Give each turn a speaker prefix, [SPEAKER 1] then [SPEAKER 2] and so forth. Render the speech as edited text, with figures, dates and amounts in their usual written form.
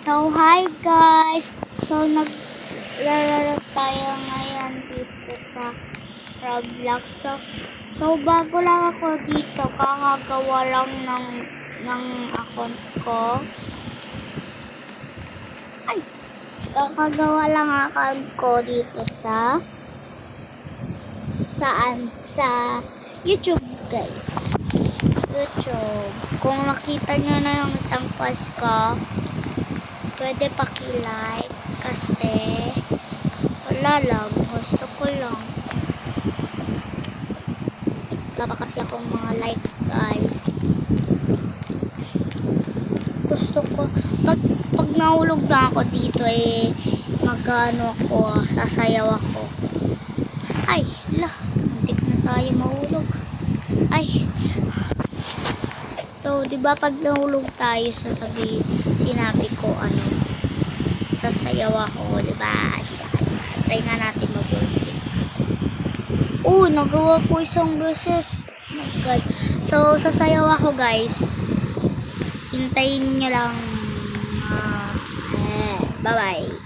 [SPEAKER 1] So, hi guys! So, naglalaro tayo ngayon dito sa Roblox. So, bago lang ako dito, kakagawa lang ng account ko. Kakagawa lang account ko dito sa YouTube, guys. YouTube. Kung nakita nyo na yung isang post ko, pwede paki-like kasi wala lang, gusto ko lang. Wala pa kasi akong mga like, guys. Gusto ko, pag nahulog na ako dito, magano ako, sasayaw ako. Ay, muntik na tayo mahulog. Ay, so, di ba pag nahulog tayo, sinabi ko, sasayaw ako, di ba? Try nga natin mag-work. Nagawa ko isang beses. Oh my God. So, sasayaw ako, guys. Hintayin nyo lang. Bye-bye.